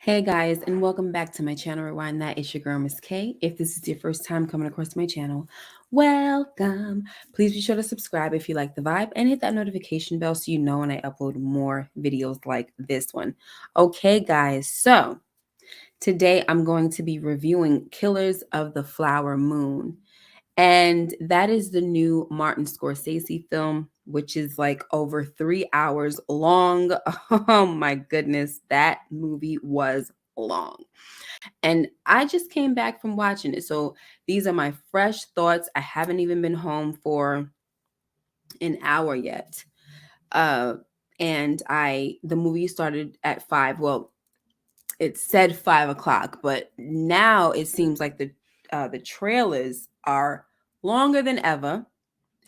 Hey guys, and welcome back to my channel, Rewind That. It's your girl, Miss K. If this is your first time coming across my channel, welcome. Please be sure to subscribe if you like the vibe and hit that notification bell so you know when I upload more videos like this one. Okay, guys, so today I'm going to be reviewing Killers of the Flower Moon. And that is the new Martin Scorsese film, which is like over 3 hours long. Oh my goodness, that movie was long. And I just came back from watching it. So these are my fresh thoughts. I haven't even been home for an hour yet. Uh and the movie started at 5. Well, it said 5 o'clock, but now it seems like the trailers are longer than ever.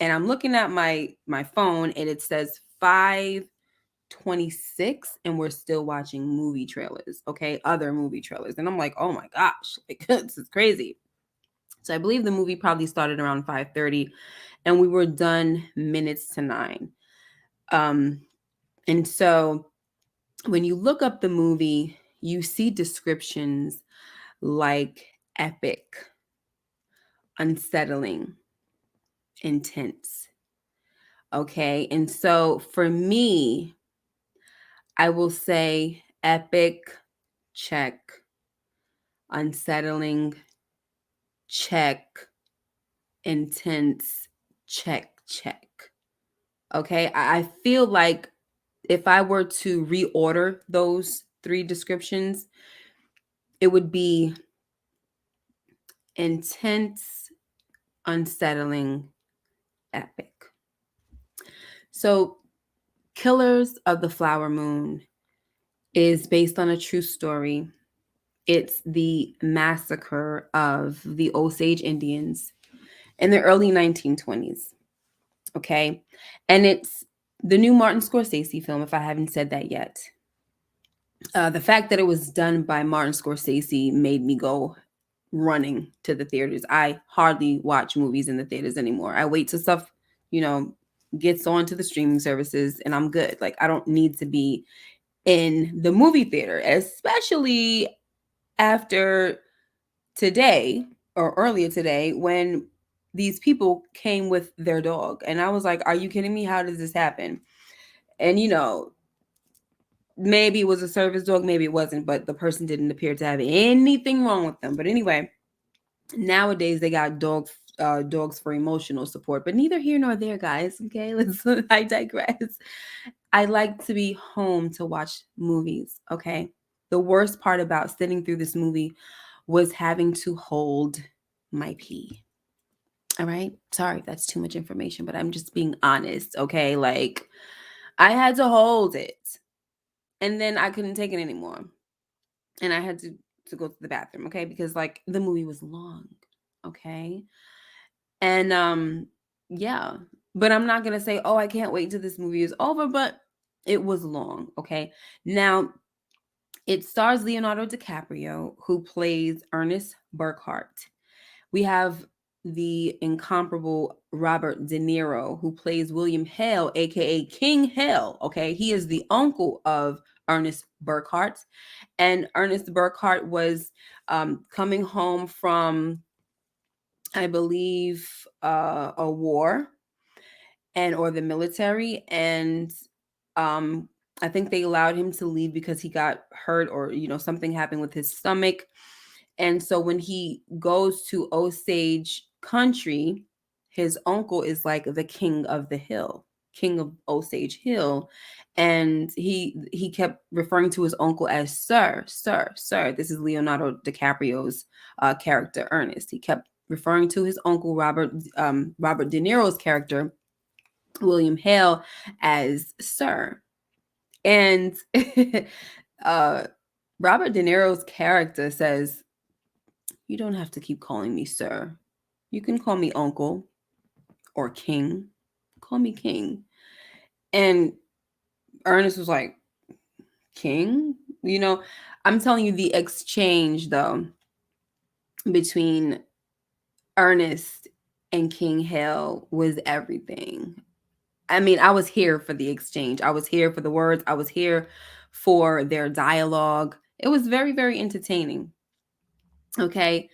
And I'm looking at my phone and it says 5:26 and we're still watching movie trailers, okay? Other movie trailers. And I'm like, "Oh my gosh, like this is crazy." So I believe the movie probably started around 5:30 and we were done minutes to 9. Um and so when you look up the movie, you see descriptions like epic, unsettling, intense. Okay? And so for me, I will say epic, check. Unsettling, check. Intense, check, check. Okay. I feel like if I were to reorder those three descriptions, it would be intense, unsettling, epic. So, Killers of the Flower Moon is based on a true story. It's the massacre of the Osage Indians in the early 1920s. Okay. And it's the new Martin Scorsese film, if I haven't said that yet. The fact that it was done by Martin Scorsese made me go running to the theaters. I hardly watch movies in the theaters anymore. I wait till stuff, you know, gets onto the streaming services and I'm good. Like, I don't need to be in the movie theater, especially after today or earlier today when these people came with their dog. And I was like, are you kidding me? How does this happen? And, maybe it was a service dog, maybe it wasn't, but the person didn't appear to have anything wrong with them. But anyway, nowadays they got dogs for emotional support, but neither here nor there, guys. Okay, let's I digress. I like to be home to watch movies. Okay, the worst part about sitting through this movie was having to hold my pee. All right, sorry if that's too much information, but I'm just being honest. Okay, like I had to hold it, and then I couldn't take it anymore, and I had to go to the bathroom. Okay, because like the movie was long. Okay, and yeah, but I'm not gonna say, oh, I can't wait till this movie is over, but it was long. Okay, now it stars Leonardo DiCaprio, who plays Ernest Burkhart. We have the incomparable Robert De Niro, who plays William Hale, aka King Hale. Okay, he is the uncle of Ernest Burkhart, and Ernest Burkhart was coming home from, I believe, a war and or the military, and um, I think they allowed him to leave because he got hurt or something happened with his stomach. And so when he goes to Osage country, his uncle is like the king of the hill, king of Osage Hill. And he kept referring to his uncle as sir, sir, sir. This is Leonardo DiCaprio's character, Ernest. He kept referring to his uncle Robert De Niro's character, William Hale, as sir. And uh, Robert De Niro's character says, you don't have to keep calling me sir. You can call me uncle or king. Call me king. And Ernest was like, king? I'm telling you, the exchange, though, between Ernest and King Hale was everything. I mean, I was here for the exchange. I was here for the words. I was here for their dialogue. It was very, very entertaining. Okay.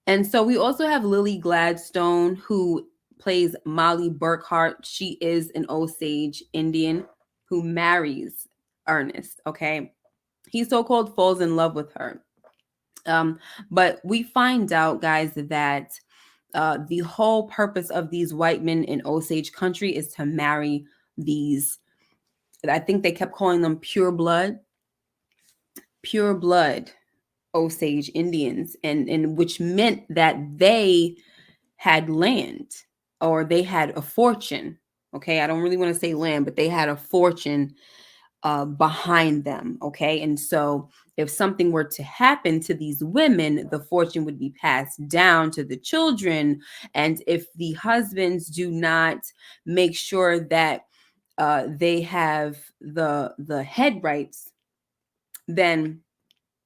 And so we also have Lily Gladstone, who plays Molly Burkhart. She is an Osage Indian who marries Ernest. Okay. He so called falls in love with her. Um, but we find out, guys, that the whole purpose of these white men in Osage country is to marry these. I think they kept calling them pure blood Osage Indians, and which meant that they had land or they had a fortune. Okay, I don't really want to say land, but they had a fortune behind them. Okay, and so if something were to happen to these women, the fortune would be passed down to the children. And if the husbands do not make sure that they have the head rights, then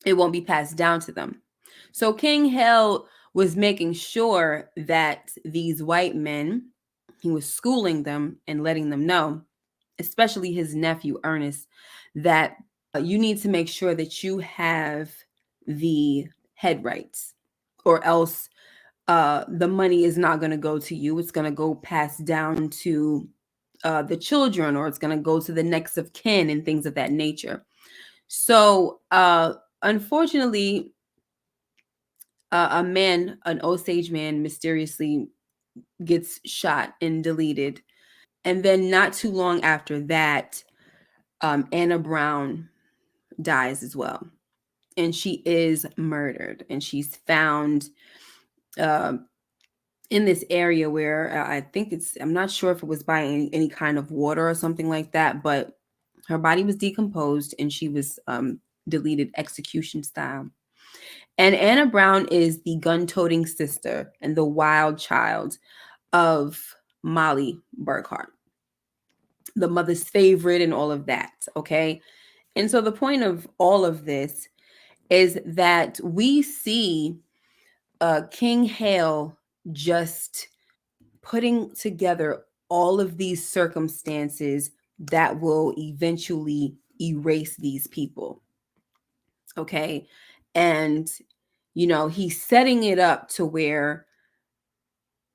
it won't be passed down to them. So King Hell was making sure that these white men, he was schooling them and letting them know, especially his nephew Ernest, that you need to make sure that you have the head rights, or else the money is not going to go to you. It's going to go passed down to the children, or it's going to go to the next of kin and things of that nature. So, unfortunately, an Osage man, mysteriously gets shot and deleted. And then, not too long after that, Anna Brown dies as well. And she is murdered. And she's found uh, in this area where I think I'm not sure if it was by any kind of water or something like that, but her body was decomposed and she was deleted execution style. And Anna Brown is the gun-toting sister and the wild child of Molly Burkhart, the mother's favorite and all of that, okay? And so the point of all of this is that we see King Hale just putting together all of these circumstances that will eventually erase these people, okay? And he's setting it up to where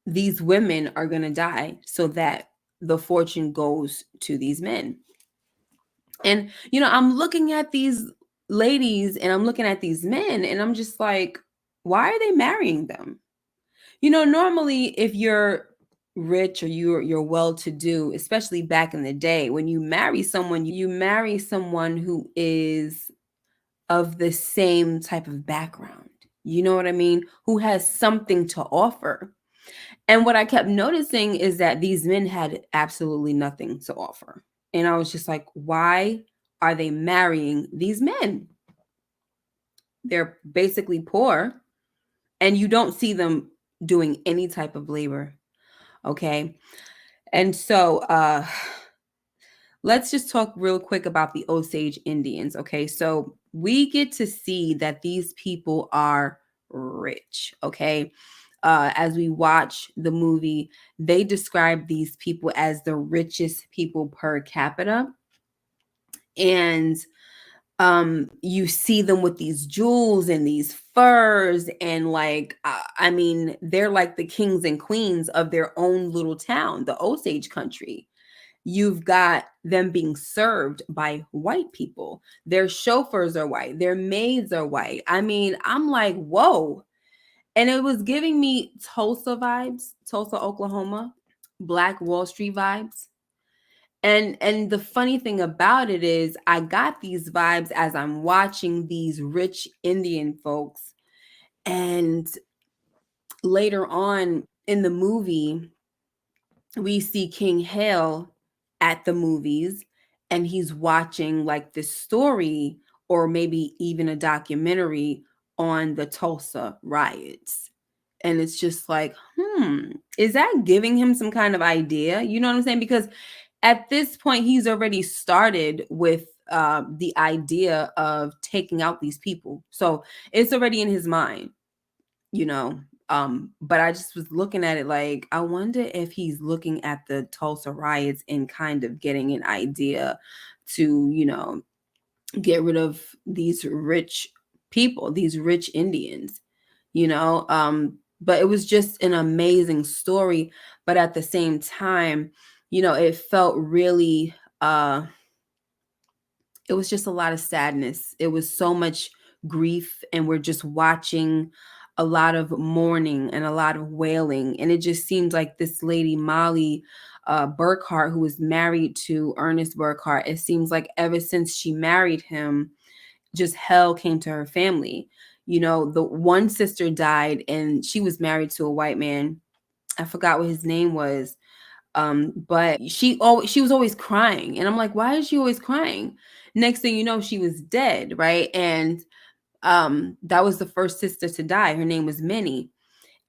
these women are going to die so that the fortune goes to these men. And I'm looking at these ladies and I'm looking at these men and I'm just like, why are they marrying them? Normally if you're rich or you're well to do, especially back in the day, when you marry someone who is of the same type of background. You know what I mean? Who has something to offer. And what I kept noticing is that these men had absolutely nothing to offer. And I was just like, why are they marrying these men? They're basically poor and you don't see them doing any type of labor. Okay. And so let's just talk real quick about the Osage Indians. Okay. So we get to see that these people are rich. Okay. As we watch the movie, they describe these people as the richest people per capita. And you see them with these jewels and these furs and like I mean they're like the kings and queens of their own little town, the Osage country. You've got them being served by white people. Their chauffeurs are white, their maids are white. I mean, I'm like, whoa. And it was giving me Tulsa vibes, Tulsa, Oklahoma, Black Wall Street vibes. And the funny thing about it is I got these vibes as I'm watching these rich Indian folks. And later on in the movie, we see King Hale at the movies and he's watching like this story or maybe even a documentary on the Tulsa riots. And it's just like, is that giving him some kind of idea? You know what I'm saying? Because at this point, he's already started with the idea of taking out these people. So it's already in his mind, you know. But I just was looking at it like, I wonder if he's looking at the Tulsa riots and kind of getting an idea to, get rid of these rich people, these rich Indians, you know. But it was just an amazing story. But at the same time, you know, it felt really it was just a lot of sadness. It was so much grief, and we're just watching a lot of mourning and a lot of wailing. And it just seemed like this lady, Molly Burkhart, who was married to Ernest Burkhart, it seems like ever since she married him, just hell came to her family. You know, the one sister died and she was married to a white man. I forgot what his name was. But she was always crying, and I'm like, why is she always crying? Next thing you know, she was dead, right? And that was the first sister to die. Her name was Minnie.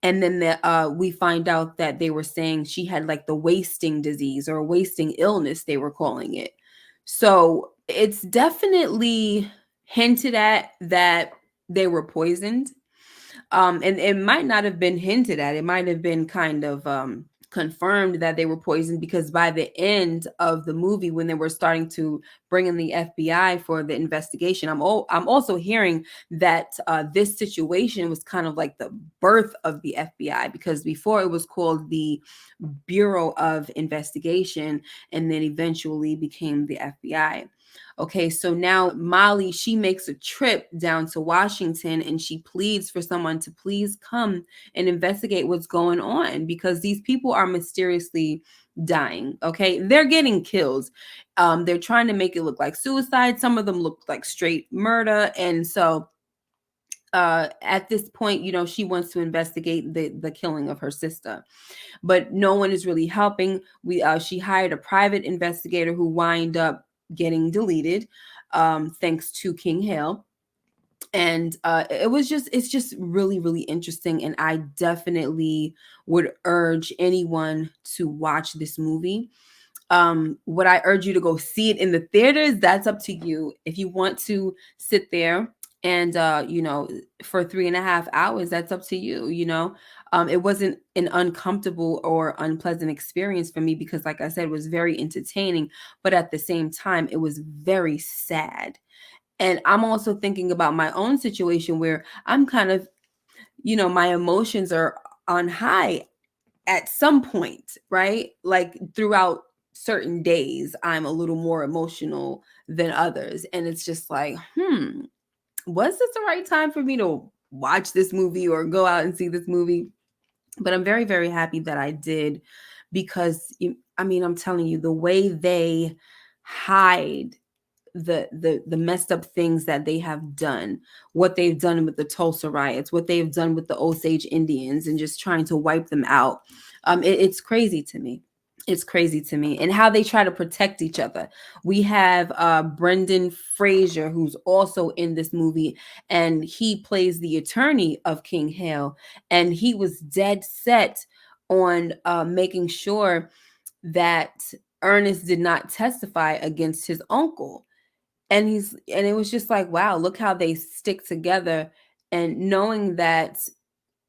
And then we find out that they were saying she had like the wasting disease or wasting illness, they were calling it. So it's definitely hinted at that they were poisoned. And it might not have been hinted at. It might have been kind of confirmed that they were poisoned, because by the end of the movie, when they were starting to bring in the FBI for the investigation, I'm also hearing that this situation was kind of like the birth of the FBI, because before it was called the Bureau of Investigation, and then eventually became the FBI. Okay, so now Molly, she makes a trip down to Washington, and she pleads for someone to please come and investigate what's going on, because these people are mysteriously dying. Okay, they're getting killed. They're trying to make it look like suicide. Some of them look like straight murder. And so at this point, you know, she wants to investigate the killing of her sister, but no one is really helping. She hired a private investigator who wind up getting deleted, thanks to King Hale. And it's just really, really interesting. And I definitely would urge anyone to watch this movie. Would I urge you to go see it in the theaters? That's up to you. If you want to sit there and you know, for 3.5 hours, that's up to you. You know, it wasn't an uncomfortable or unpleasant experience for me, because like I said, it was very entertaining, but at the same time it was very sad. And I'm also thinking about my own situation where I'm kind of, you know, my emotions are on high at some point, right? Like throughout certain days, I'm a little more emotional than others. And it's just like, was this the right time for me to watch this movie or go out and see this movie? But I'm very, very happy that I did, because I mean, I'm telling you, the way they hide the messed up things that they have done, what they've done with the Tulsa riots, what they've done with the Osage Indians, and just trying to wipe them out. It's crazy to me. It's crazy to me. And how they try to protect each other. We have Brendan Fraser, who's also in this movie, and he plays the attorney of King Hale, and he was dead set on making sure that Ernest did not testify against his uncle. And it was just like, wow, look how they stick together. And knowing that,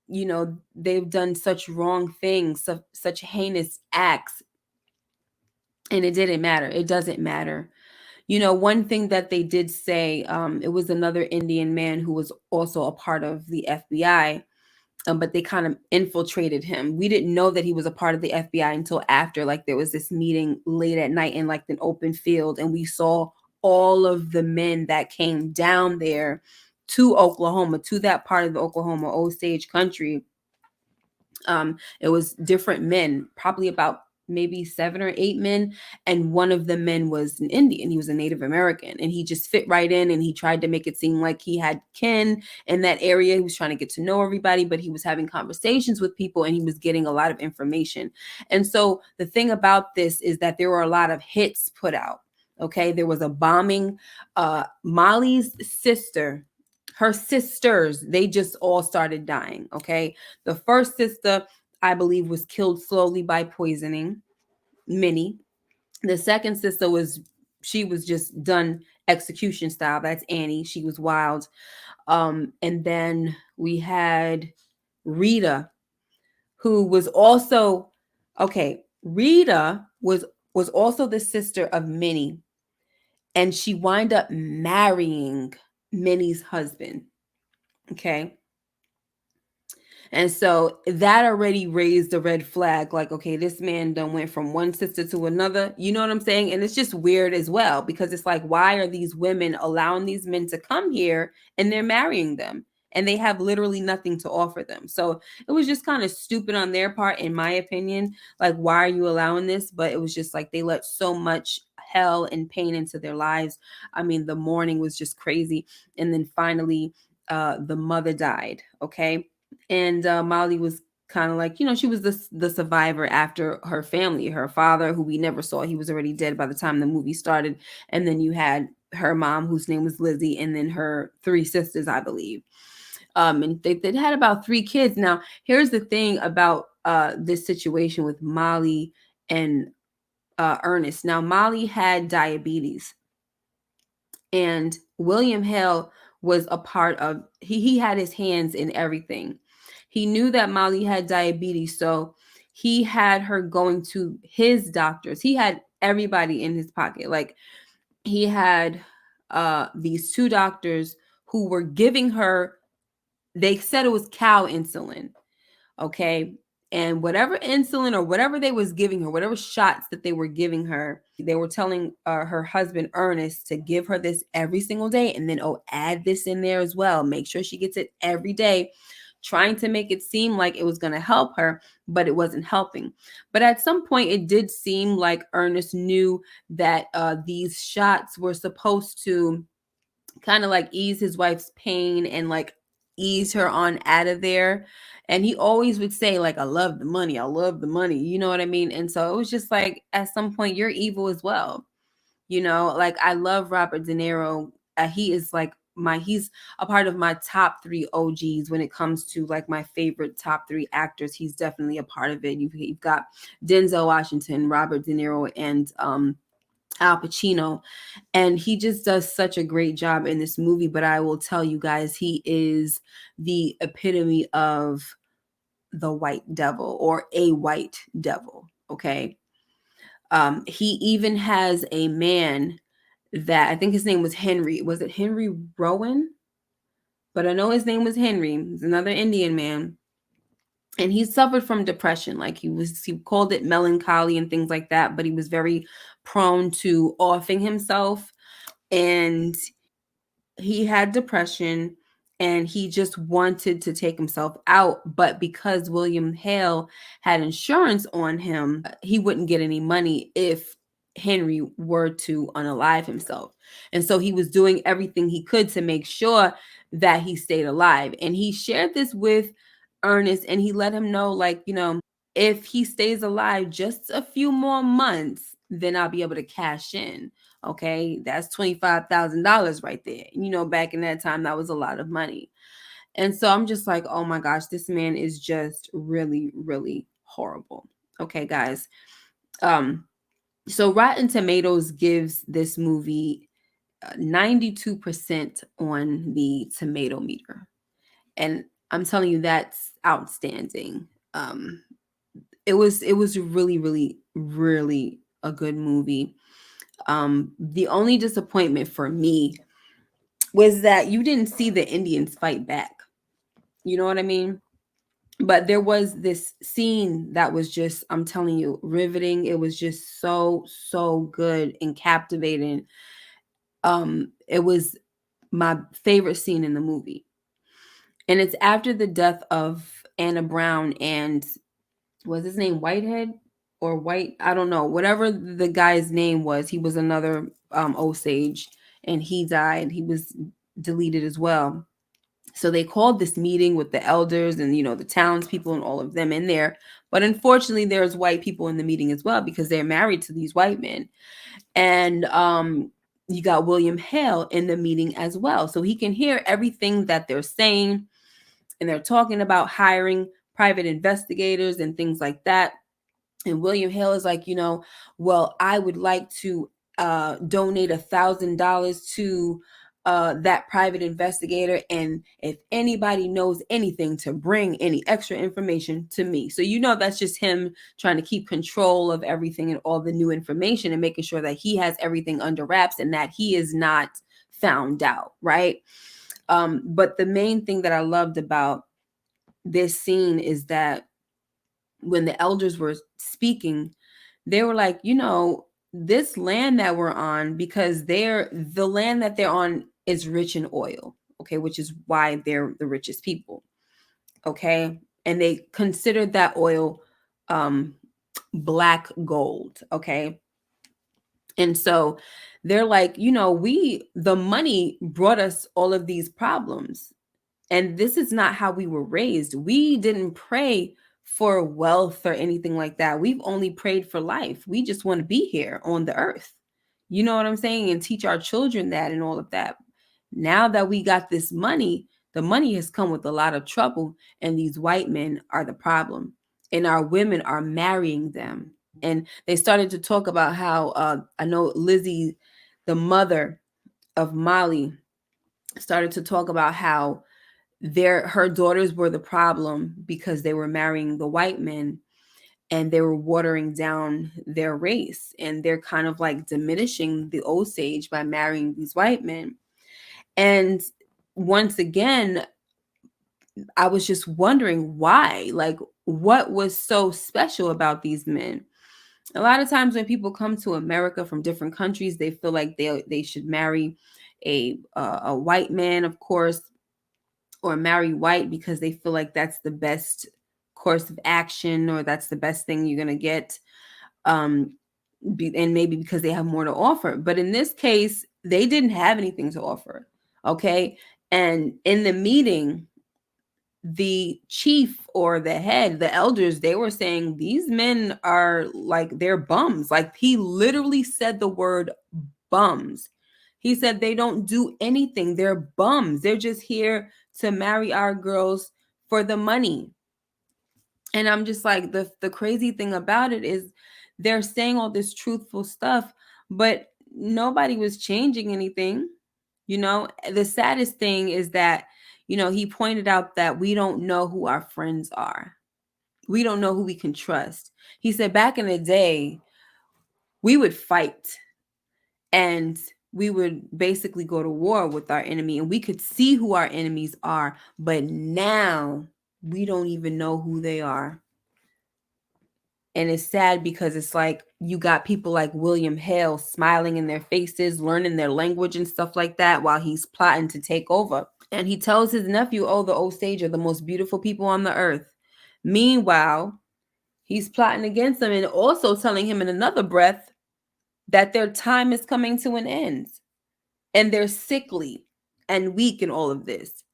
you know, they've done such wrong things, such heinous acts, and it didn't matter. It doesn't matter. You know, one thing that they did say, it was another Indian man who was also a part of the FBI, but they kind of infiltrated him. We didn't know that he was a part of the FBI until after, like, there was this meeting late at night in like an open field, and we saw all of the men that came down there to Oklahoma, to that part of the Oklahoma Osage country. It was different men, probably about maybe 7 or 8 men, and one of the men was an Indian. He was a Native American, and he just fit right in, and he tried to make it seem like he had kin in that area. He was trying to get to know everybody, but he was having conversations with people, and he was getting a lot of information. And so the thing about this is that there were a lot of hits put out. Okay, there was a bombing. Molly's sister, her sisters, they just all started dying. Okay, the first sister, I believe, was killed slowly by poisoning, Minnie. The second sister she was just done execution style. That's Annie. She was wild. And then we had Rita, who was also, okay, Rita was also the sister of Minnie. and she wind up marrying Minnie's husband. Okay. And so that already raised a red flag. Like, okay, this man done went from one sister to another. You know what I'm saying? And it's just weird as well, because it's like, why are these women allowing these men to come here and they're marrying them? And they have literally nothing to offer them. So it was just kind of stupid on their part, in my opinion. Like, why are you allowing this? But it was just like they let so much hell and pain into their lives. I mean, the mourning was just crazy. And then finally, the mother died. Okay. And Molly was kind of like, she was the survivor after her family. Her father, who we never saw, he was already dead by the time the movie started. And then you had her mom, whose name was Lizzie, and then her three sisters, I believe. And they had about 3 kids. Now, here's the thing about this situation with Molly and Ernest. Now, Molly had diabetes, and William Hale was a part of, he had his hands in everything. He knew that Molly had diabetes, so he had her going to his doctors. He had everybody in his pocket. Like, he had these 2 doctors who were giving her, they said it was cow insulin. Okay. And whatever insulin or whatever they was giving her, whatever shots that they were giving her, they were telling her husband Ernest to give her this every single day, and then add this in there as well. Make sure she gets it every day, trying to make it seem like it was going to help her, but it wasn't helping. But at some point, it did seem like Ernest knew that these shots were supposed to kind of like ease his wife's pain and like ease her on out of there. And he always would say, like, I love the money. I love the money. You know what I mean? And so it was just like, at some point, you're evil as well. Like, I love Robert De Niro. He is like he's a part of my top 3 OGs when it comes to like my favorite top 3 actors. He's definitely a part of it. You've got Denzel Washington, Robert De Niro, and Al Pacino, and he just does such a great job in this movie. But I will tell you guys, he is the epitome of the white devil, or a white devil. Okay. He even has a man that, I think his name was Henry. Was it Henry Rowan? But I know his name was Henry. He's another Indian man. And he suffered from depression. Like, he called it melancholy and things like that, but he was very prone to offing himself, and he had depression, and he just wanted to take himself out. But because William Hale had insurance on him, he wouldn't get any money if Henry were to unalive himself. And so he was doing everything he could to make sure that he stayed alive. And he shared this with Ernest, and he let him know, like, if he stays alive just a few more months, then I'll be able to cash in. Okay, that's $25,000 right there. Back in that time, that was a lot of money. And so I'm just like, oh my gosh, this man is just really, really horrible. Okay, guys. So Rotten Tomatoes gives this movie 92% on the tomato meter. And I'm telling you, that's outstanding. It was really, really, really a good movie. The only disappointment for me was that you didn't see the Indians fight back. You know what I mean? But there was this scene that was just, I'm telling you, riveting. It was just so, so good and captivating. It was my favorite scene in the movie. And it's after the death of Anna Brown and, was his name Whitehead or White? I don't know. Whatever the guy's name was, he was another Osage, and he died. He was deleted as well. So they called this meeting with the elders and, the townspeople and all of them in there. But unfortunately, there's white people in the meeting as well, because they're married to these white men. And you got William Hale in the meeting as well. So he can hear everything that they're saying. And they're talking about hiring private investigators and things like that. And William Hale is like, well, I would like to donate $1,000 to that private investigator, and if anybody knows anything, to bring any extra information to me. So that's just him trying to keep control of everything and all the new information, and making sure that he has everything under wraps and that he is not found out, right? But the main thing that I loved about this scene is that when the elders were speaking, they were like, this land that we're on, because the land that they're on is rich in oil, okay, which is why they're the richest people, okay? And they considered that oil black gold, okay? And so they're like, the money brought us all of these problems. And this is not how we were raised. We didn't pray for wealth or anything like that. We've only prayed for life. We just want to be here on the earth. You know what I'm saying? And teach our children that and all of that. Now that we got this money, the money has come with a lot of trouble, and these white men are the problem. And our women are marrying them. And they started to talk about how I know Lizzie, the mother of Molly, started to talk about how her daughters were the problem because they were marrying the white men, and they were watering down their race, and they're kind of like diminishing the Osage by marrying these white men. And once again, I was just wondering why, like, what was so special about these men? A lot of times when people come to America from different countries, they feel like they should marry a white man, of course, or marry white because they feel like that's the best course of action, or that's the best thing you're going to get, and maybe because they have more to offer. But in this case, they didn't have anything to offer, okay? And in the meeting, the chief or the head, the elders, they were saying these men are like, they're bums. Like, he literally said the word bums. He said they don't do anything. They're bums. They're just here to marry our girls for the money. And I'm just like, the crazy thing about it is they're saying all this truthful stuff, but nobody was changing anything. The saddest thing is that, he pointed out that we don't know who our friends are. We don't know who we can trust. He said back in the day, we would fight, and we would basically go to war with our enemy, and we could see who our enemies are. But now we don't even know who they are. And it's sad because it's like you got people like William Hale smiling in their faces, learning their language and stuff like that while he's plotting to take over. And he tells his nephew, oh, the Osage are the most beautiful people on the earth. Meanwhile, he's plotting against them and also telling him in another breath that their time is coming to an end. And they're sickly and weak in all of this.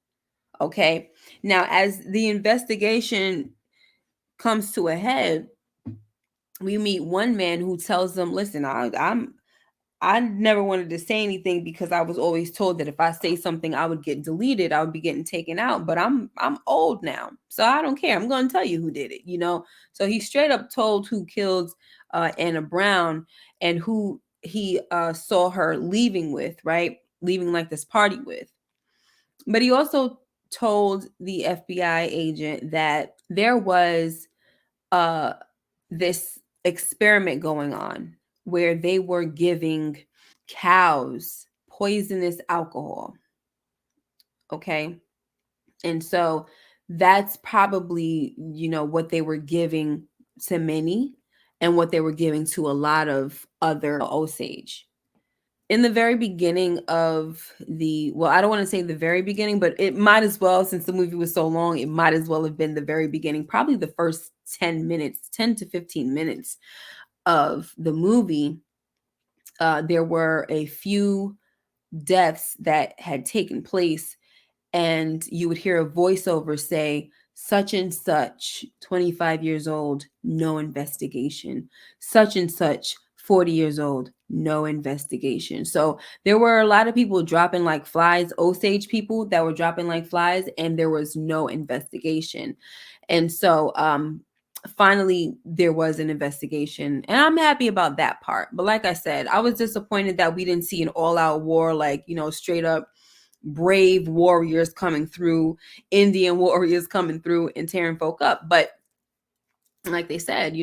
Okay. Now, as the investigation comes to a head, we meet one man who tells them, listen, I never wanted to say anything because I was always told that if I say something, I would get deleted. I would be getting taken out. But I'm old now, so I don't care. I'm going to tell you who did it. So he straight up told who killed Anna Brown and who he saw her leaving with, right? Leaving like this party with. But he also told the FBI agent that there was this experiment going on where they were giving cows poisonous alcohol. Okay. And so that's probably, what they were giving to many and what they were giving to a lot of other Osage. In the very beginning of I don't want to say the very beginning, but it might as well, since the movie was so long, it might as well have been the very beginning, probably the first 10 to 15 minutes of the movie. There were a few deaths that had taken place, and you would hear a voiceover say, such and such, 25 years old, no investigation. Such and such, 40 years old, no investigation. So there were a lot of people dropping like flies, Osage people that were dropping like flies, and there was no investigation. And so finally there was an investigation, and I'm happy about that part. But like I said, I was disappointed that we didn't see an all-out war, like, straight up brave warriors coming through, Indian warriors coming through and tearing folk up. But like they said,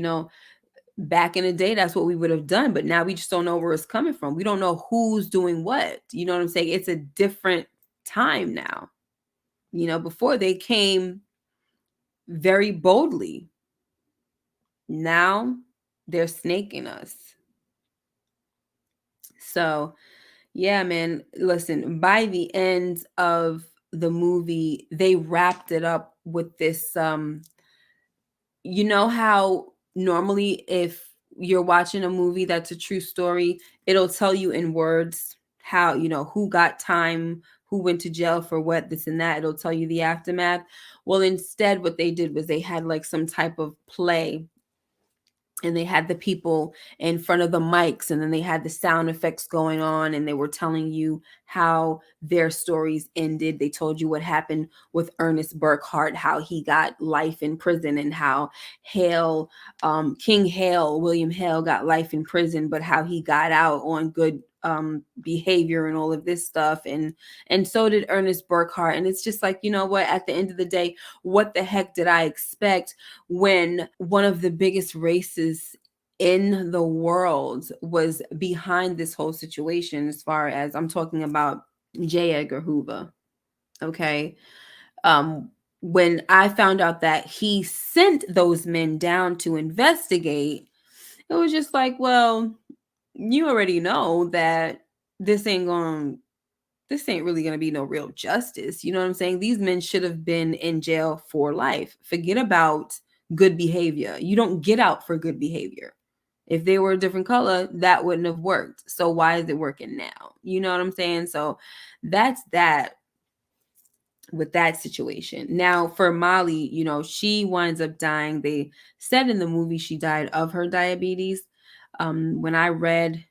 back in the day, that's what we would have done. But now we just don't know where it's coming from. We don't know who's doing what. You know what I'm saying? It's a different time now. Before they came very boldly. Now they're snaking us. So, yeah, man, listen, by the end of the movie, they wrapped it up with this you know how normally if you're watching a movie that's a true story, it'll tell you in words how, who got time, who went to jail for what, this and that. It'll tell you the aftermath. Well, instead, what they did was they had like some type of play, and they had the people in front of the mics, and then they had the sound effects going on, and they were telling you how their stories ended. They told you what happened with Ernest Burkhart, how he got life in prison, and how King Hale, William Hale, got life in prison, but how he got out on good behavior and all of this stuff, and so did Ernest Burkhart. And it's just like, you know what, at the end of the day, what the heck did I expect when one of the biggest races in the world was behind this whole situation? As far as I'm talking about J. Edgar Hoover. Okay. When I found out that he sent those men down to investigate, it was just like, well, you already know that this ain't really going to be no real justice. You know what I'm saying? These men should have been in jail for life. Forget about good behavior. You don't get out for good behavior. If they were a different color, that wouldn't have worked. So why is it working now? You know what I'm saying? So that's that with that situation. Now for Molly, she winds up dying. They said in the movie she died of her diabetes. When I read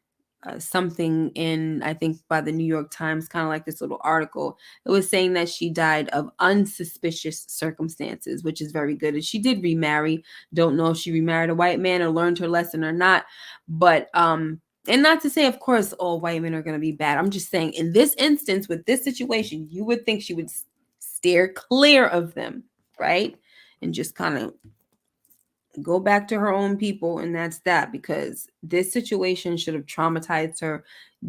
something in, I think by the New York Times, kind of like this little article, it was saying that she died of unsuspicious circumstances, which is very good. And she did remarry. Don't know if she remarried a white man or learned her lesson or not. But and not to say, of course, all white men are going to be bad. I'm just saying, in this instance, with this situation, you would think she would steer clear of them, right? And just kind of go back to her own people, and that's that, because this situation should have traumatized her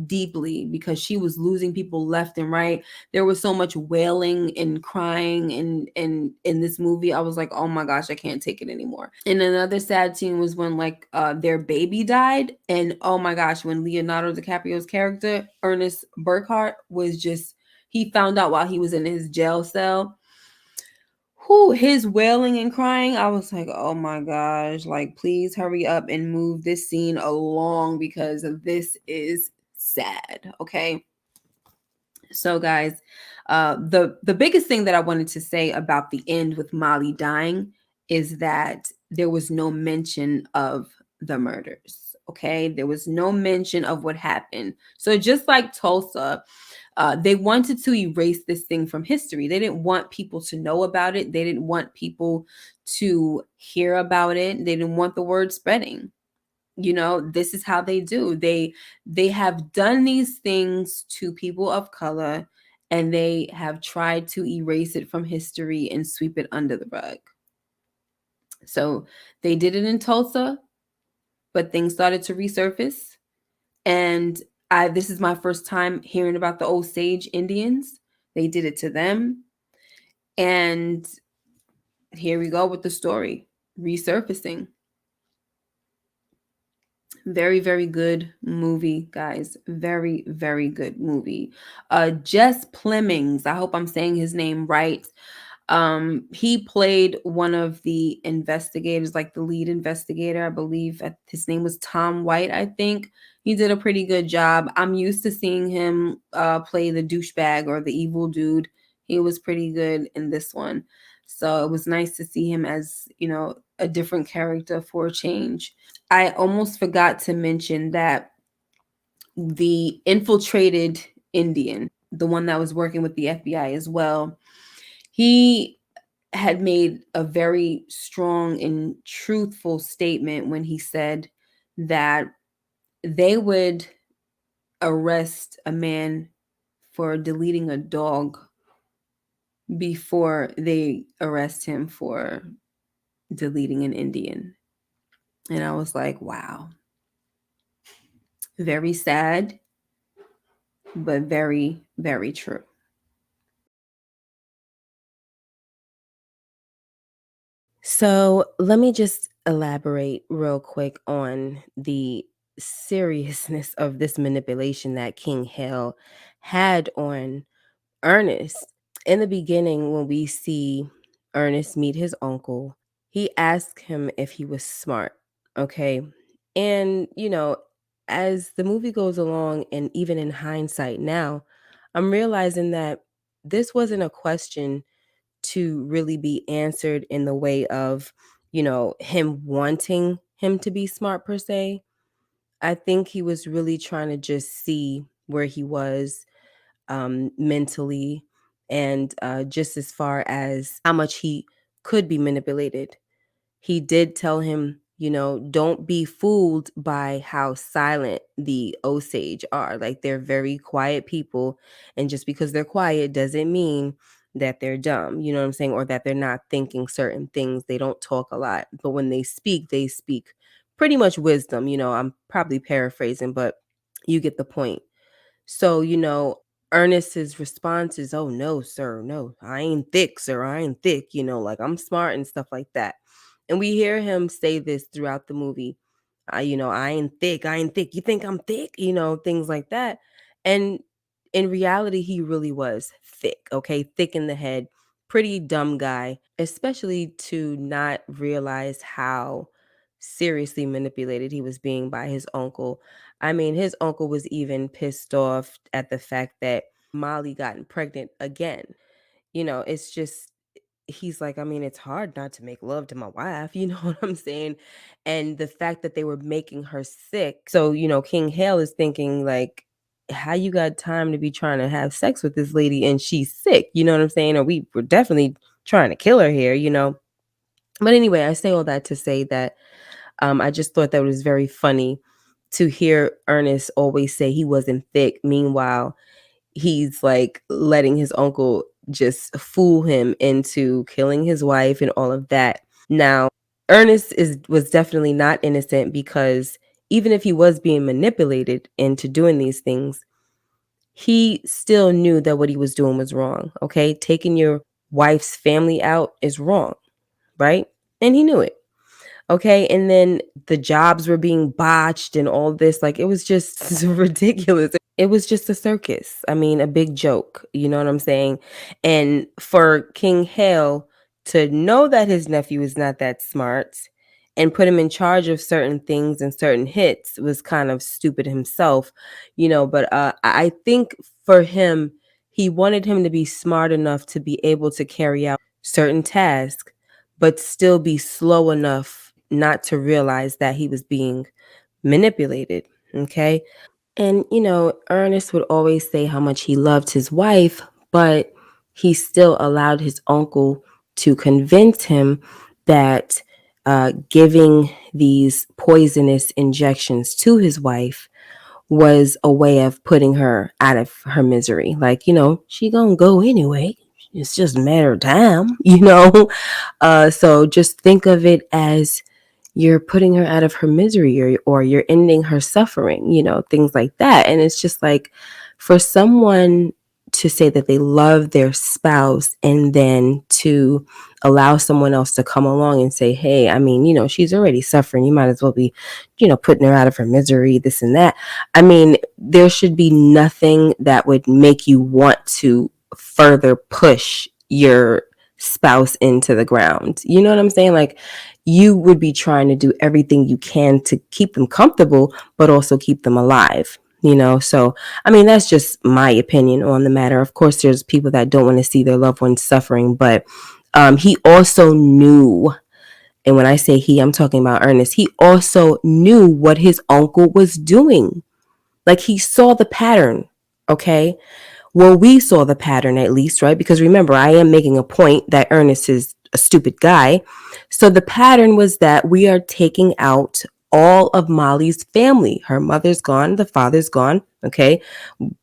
deeply, because she was losing people left and right. There was so much wailing and crying in this movie. I was like, oh my gosh, I can't take it anymore. And another sad scene was when like their baby died, and oh my gosh, when Leonardo DiCaprio's character Ernest Burkhart was just, he found out while he was in his jail cell, his wailing and crying, I was like, oh my gosh, like, please hurry up and move this scene along, because this is sad. Okay. So guys, the biggest thing that I wanted to say about the end with Molly dying is that there was no mention of the murders. Okay. There was no mention of what happened. So just like Tulsa, they wanted to erase this thing from history. They didn't want people to know about it. They didn't want people to hear about it. They didn't want the word spreading. This is how they do. They have done these things to people of color, and they have tried to erase it from history and sweep it under the rug. So they did it in Tulsa, but things started to resurface. And this is my first time hearing about the Osage Indians. They did it to them. And here we go with the story resurfacing. Very, very good movie, guys. Very, very good movie. Jess Plemons, I hope I'm saying his name right. He played one of the investigators, like the lead investigator, I believe. His name was Tom White, I think. He did a pretty good job. I'm used to seeing him play the douchebag or the evil dude. He was pretty good in this one. So it was nice to see him as, a different character for a change. I almost forgot to mention that the infiltrated Indian, the one that was working with the FBI as well, he had made a very strong and truthful statement when he said that they would arrest a man for deleting a dog before they arrest him for deleting an Indian. And I was like, wow, very sad, but very, very true. So let me just elaborate real quick on the seriousness of this manipulation that King Hale had on Ernest. In the beginning, when we see Ernest meet his uncle, he asked him if he was smart. Okay. And, as the movie goes along, and even in hindsight now, I'm realizing that this wasn't a question to really be answered in the way of, him wanting him to be smart per se. I think he was really trying to just see where he was mentally, and just as far as how much he could be manipulated. He did tell him, don't be fooled by how silent the Osage are. Like, they're very quiet people. And just because they're quiet doesn't mean that they're dumb, you know what I'm saying? Or that they're not thinking certain things. They don't talk a lot. But when they speak pretty much wisdom. I'm probably paraphrasing, but you get the point. So, Ernest's response is, "Oh no, sir, no, I ain't thick, sir, I ain't thick, like I'm smart and stuff like that." And we hear him say this throughout the movie. I ain't thick, I ain't thick. You think I'm thick? Things like that. And in reality, he really was thick, okay? Thick in the head, pretty dumb guy, especially to not realize how seriously manipulated he was being by his uncle. I mean, his uncle was even pissed off at the fact that Molly gotten pregnant again. It's just, he's like, I mean, it's hard not to make love to my wife, you know what I'm saying? And the fact that they were making her sick. So, King Hale is thinking, like, how you got time to be trying to have sex with this lady and she's sick, you know what I'm saying? Or we were definitely trying to kill her here. But anyway, I say all that to say that I just thought that was very funny to hear Ernest always say he wasn't thick. Meanwhile, he's like letting his uncle just fool him into killing his wife and all of that. Now, Ernest was definitely not innocent, because even if he was being manipulated into doing these things, he still knew that what he was doing was wrong. Okay, taking your wife's family out is wrong, right? And he knew it. Okay, and then the jobs were being botched and all this, like, it was just ridiculous. It was just a circus. I mean, a big joke, you know what I'm saying? And for King Hale to know that his nephew is not that smart and put him in charge of certain things and certain hits was kind of stupid himself, but I think for him, he wanted him to be smart enough to be able to carry out certain tasks, but still be slow enough not to realize that he was being manipulated. Okay. And, Ernest would always say how much he loved his wife, but he still allowed his uncle to convince him that giving these poisonous injections to his wife was a way of putting her out of her misery. Like, she gonna go anyway. It's just a matter of time, So just think of it as you're putting her out of her misery, or you're ending her suffering, things like that. And it's just like, for someone to say that they love their spouse and then to allow someone else to come along and say, hey, I mean, she's already suffering. You might as well be, putting her out of her misery, this and that. I mean, there should be nothing that would make you want to further push your spouse into the ground. You know what I'm saying? Like, you would be trying to do everything you can to keep them comfortable, but also keep them alive. So I mean, that's just my opinion on the matter. Of course, there's people that don't want to see their loved ones suffering, but he also knew, and when I say he, I'm talking about Ernest, he also knew what his uncle was doing. Like, he saw the pattern. Okay. Well, we saw the pattern, at least, right? Because remember, I am making a point that Ernest is a stupid guy. So the pattern was that we are taking out all of Molly's family. Her mother's gone, the father's gone, okay?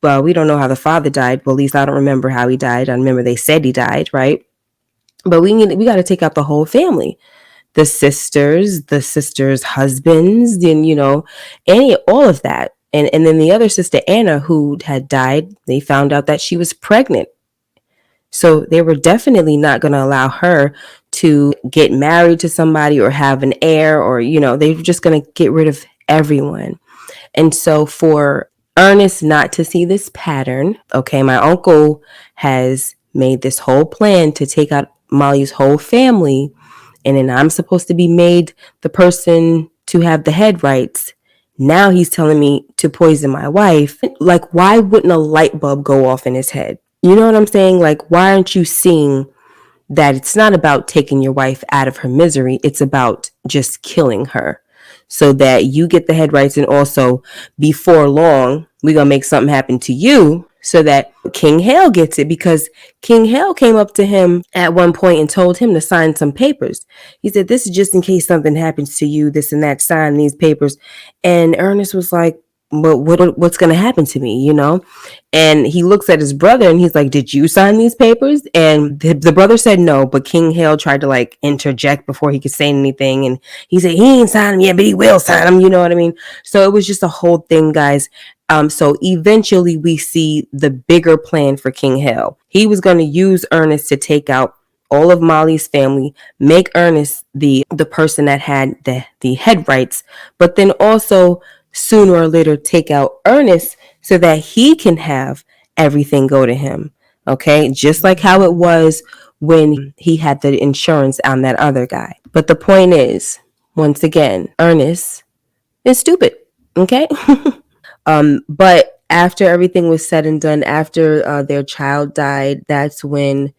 But we don't know how the father died. Well, at least I don't remember how he died. I remember they said he died, right? But we got to take out the whole family. The sisters' husbands, then any all of that. And then the other sister Anna who had died, they found out that she was pregnant. So they were definitely not going to allow her to get married to somebody or have an heir, or they were just going to get rid of everyone. And so for Ernest not to see this pattern, okay, my uncle has made this whole plan to take out Molly's whole family, and then I'm supposed to be made the person to have the head rights. Now he's telling me to poison my wife. Like, why wouldn't a light bulb go off in his head? You know what I'm saying? Like, why aren't you seeing that it's not about taking your wife out of her misery? It's about just killing her so that you get the head rights. And also, before long, we're going to make something happen to you so that King Hale gets it, because King Hale came up to him at one point and told him to sign some papers. He said, this is just in case something happens to you, this and that, sign these papers. And Ernest was like, what's going to happen to me, And he looks at his brother and he's like, did you sign these papers? And the brother said no, but King Hale tried to like interject before he could say anything. And he said, he ain't signed them yet, but he will sign them. You know what I mean? So it was just a whole thing, guys. So eventually we see the bigger plan for King Hale. He was going to use Ernest to take out all of Molly's family, make Ernest the person that had the head rights, but then also sooner or later take out Ernest so that he can have everything go to him. Okay, just like how it was when he had the insurance on that other guy. But the point is, once again, Ernest is stupid. Okay. But after everything was said and done, after their child died, that's when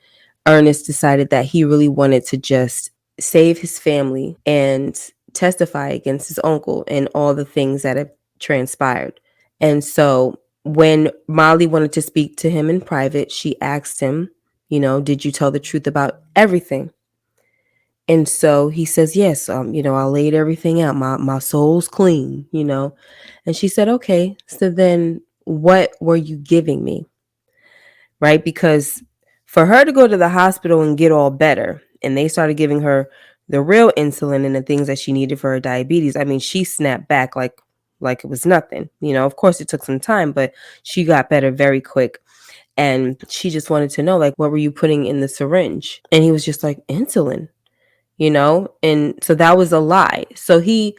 Ernest decided that he really wanted to just save his family and testify against his uncle and all the things that have transpired. And so when Molly wanted to speak to him in private, she asked him, did you tell the truth about everything? And so he says, yes, I laid everything out. My soul's clean, And she said, okay, so then what were you giving me? Right? Because for her to go to the hospital and get all better, and they started giving her the real insulin and the things that she needed for her diabetes, I mean, she snapped back like it was nothing. Of course it took some time, but she got better very quick. And she just wanted to know, like, what were you putting in the syringe? And he was just like, insulin, And so that was a lie. So he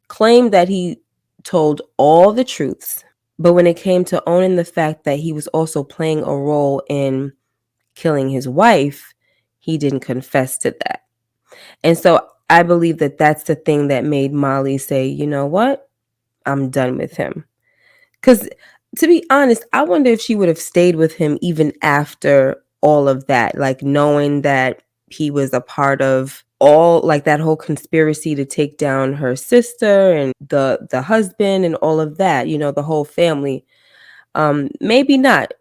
claimed that he told all the truths. But when it came to owning the fact that he was also playing a role in killing his wife, he didn't confess to that. And so I believe that that's the thing that made Molly say, you know what? I'm done with him. Because to be honest, I wonder if she would have stayed with him even after all of that, like knowing that he was a part of all, like that whole conspiracy to take down her sister and the husband and all of that, the whole family. Maybe not,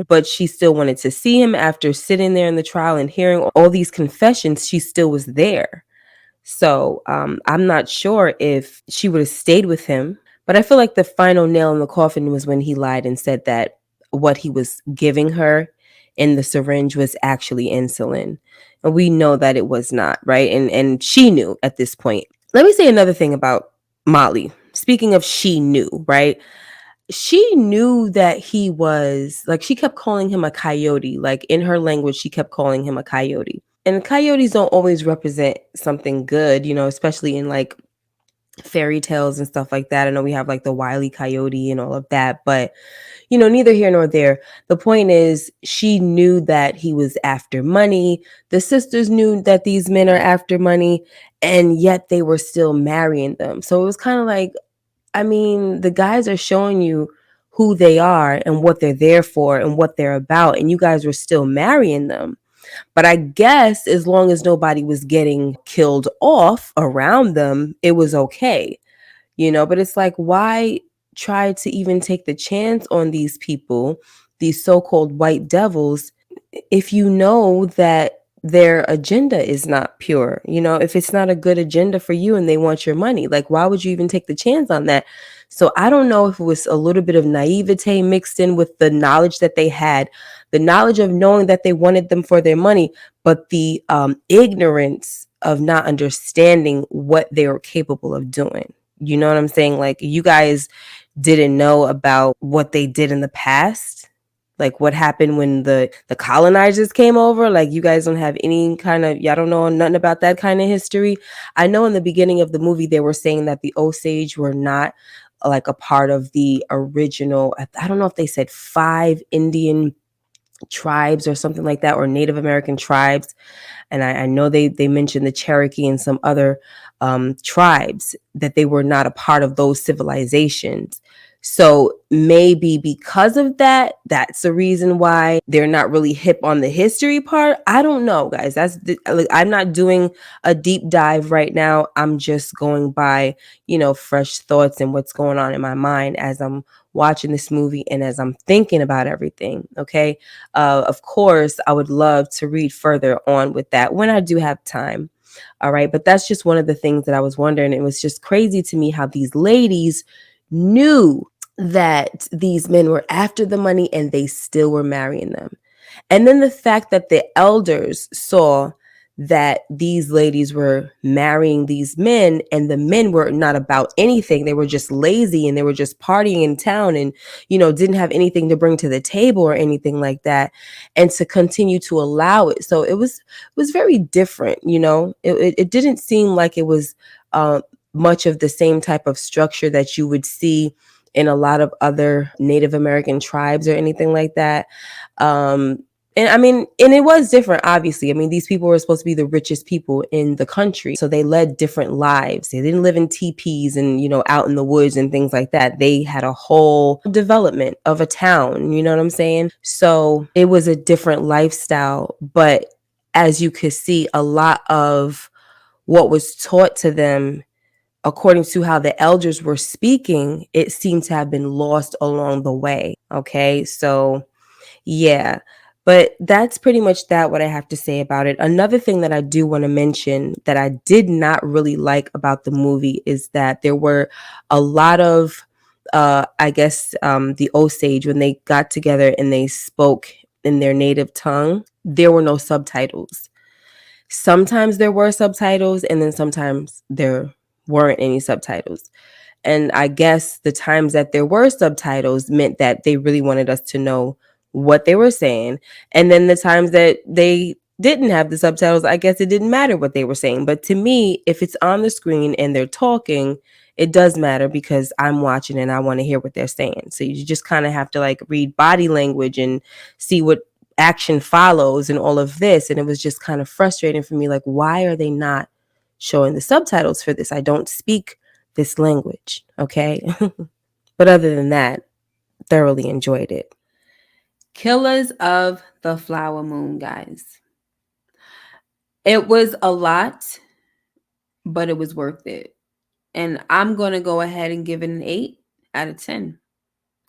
but she still wanted to see him after sitting there in the trial and hearing all these confessions. She still was there. So I'm not sure if she would have stayed with him, but I feel like the final nail in the coffin was when he lied and said that what he was giving her in the syringe was actually insulin. And we know that it was not, right? And she knew at this point. Let me say another thing about Molly. Speaking of she knew, right? She knew that he was, like, she kept calling him a coyote. Like in her language, she kept calling him a coyote. And coyotes don't always represent something good, especially in like fairy tales and stuff like that. I know we have like the Wile E. Coyote and all of that, but neither here nor there. The point is, she knew that he was after money. The sisters knew that these men are after money, and yet they were still marrying them. So it was kind of like, I mean, the guys are showing you who they are and what they're there for and what they're about, and you guys were still marrying them. But I guess as long as nobody was getting killed off around them, it was okay, But it's like, why try to even take the chance on these people, these so called white devils, if you know that their agenda is not pure. You know, if it's not a good agenda for you and they want your money, like, why would you even take the chance on that? So I don't know if it was a little bit of naivete mixed in with the knowledge that they had, the knowledge of knowing that they wanted them for their money, but the ignorance of not understanding what they were capable of doing. You know what I'm saying? Like, you guys didn't know about what they did in the past, like what happened when the colonizers came over. Like, you guys don't have any kind of, y'all don't know nothing about that kind of history. I know in the beginning of the movie they were saying that the Osage were not like a part of the original, I don't know if they said 5 Indian tribes or something like that, or Native American tribes. And I know they mentioned the Cherokee and some other tribes, that they were not a part of those civilizations. So maybe because of that, that's the reason why they're not really hip on the history part. I don't know, guys. Like, I'm not doing a deep dive right now. I'm just going by, fresh thoughts and what's going on in my mind as I'm watching this movie and as I'm thinking about everything. Okay. Of course, I would love to read further on with that when I do have time. All right. But that's just one of the things that I was wondering. It was just crazy to me how these ladies knew that these men were after the money and they still were marrying them. And then the fact that the elders saw that these ladies were marrying these men and the men were not about anything. They were just lazy and they were just partying in town and, didn't have anything to bring to the table or anything like that. And to continue to allow it. So it was very different, it didn't seem like it was much of the same type of structure that you would see in a lot of other Native American tribes or anything like that. And I mean, and it was different, obviously. I mean, these people were supposed to be the richest people in the country. So they led different lives. They didn't live in teepees and, out in the woods and things like that. They had a whole development of a town, you know what I'm saying? So it was a different lifestyle. But as you could see, a lot of what was taught to them, according to how the elders were speaking, it seemed to have been lost along the way. Okay. So yeah, but that's pretty much that what I have to say about it. Another thing that I do want to mention that I did not really like about the movie is that there were a lot of I guess the Osage, when they got together and they spoke in their native tongue, there were no subtitles. Sometimes there were subtitles and then sometimes there weren't any subtitles. And I guess the times that there were subtitles meant that they really wanted us to know what they were saying. And then the times that they didn't have the subtitles, I guess it didn't matter what they were saying. But to me, if it's on the screen and they're talking, it does matter because I'm watching and I want to hear what they're saying. So you just kind of have to like read body language and see what action follows and all of this. And it was just kind of frustrating for me. Like, why are they not showing the subtitles for this? I don't speak this language. Okay. But other than that, thoroughly enjoyed it. Killers of the Flower Moon, guys. It was a lot, but it was worth it. And I'm going to go ahead and give it an 8 out of 10.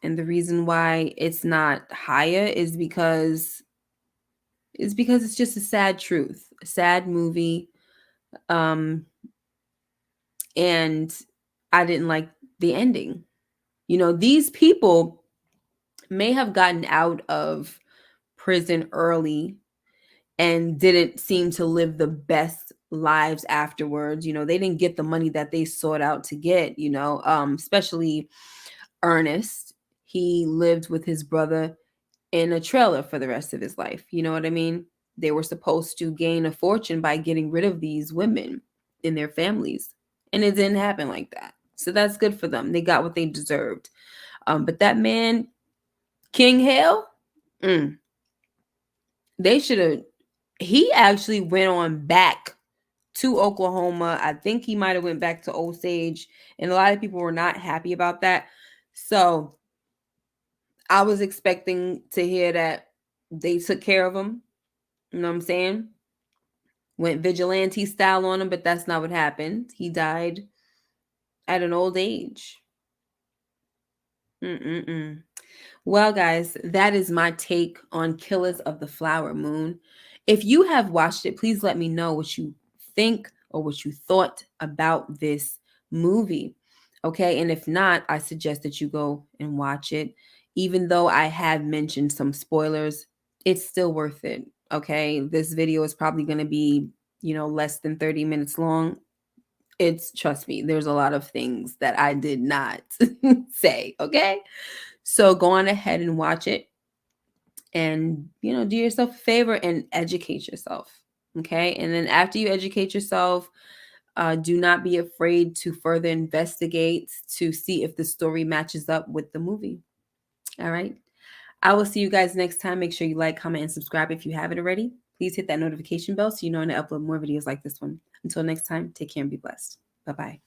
And the reason why it's not higher is because it's just a sad truth, a sad movie. And I didn't like the ending. These people may have gotten out of prison early and didn't seem to live the best lives afterwards. They didn't get the money that they sought out to get, especially Ernest. He lived with his brother in a trailer for the rest of his life. You know what I mean? They were supposed to gain a fortune by getting rid of these women in their families. And it didn't happen like that. So that's good for them. They got what they deserved. But that man, King Hale, they should have. He actually went on back to Oklahoma. I think he might have went back to Osage, and a lot of people were not happy about that. So I was expecting to hear that they took care of him. You know what I'm saying? Went vigilante style on him, but that's not what happened. He died at an old age. Mm-mm-mm. Well, guys, that is my take on Killers of the Flower Moon. If you have watched it, please let me know what you think or what you thought about this movie. Okay. And if not, I suggest that you go and watch it. Even though I have mentioned some spoilers, it's still worth it. Okay. This video is probably going to be, less than 30 minutes long. Trust me, there's a lot of things that I did not say. Okay. So go on ahead and watch it and, do yourself a favor and educate yourself. Okay. And then after you educate yourself, do not be afraid to further investigate to see if the story matches up with the movie. All right. I will see you guys next time. Make sure you like, comment, and subscribe if you haven't already. Please hit that notification bell so you know when I upload more videos like this one. Until next time, take care and be blessed. Bye-bye.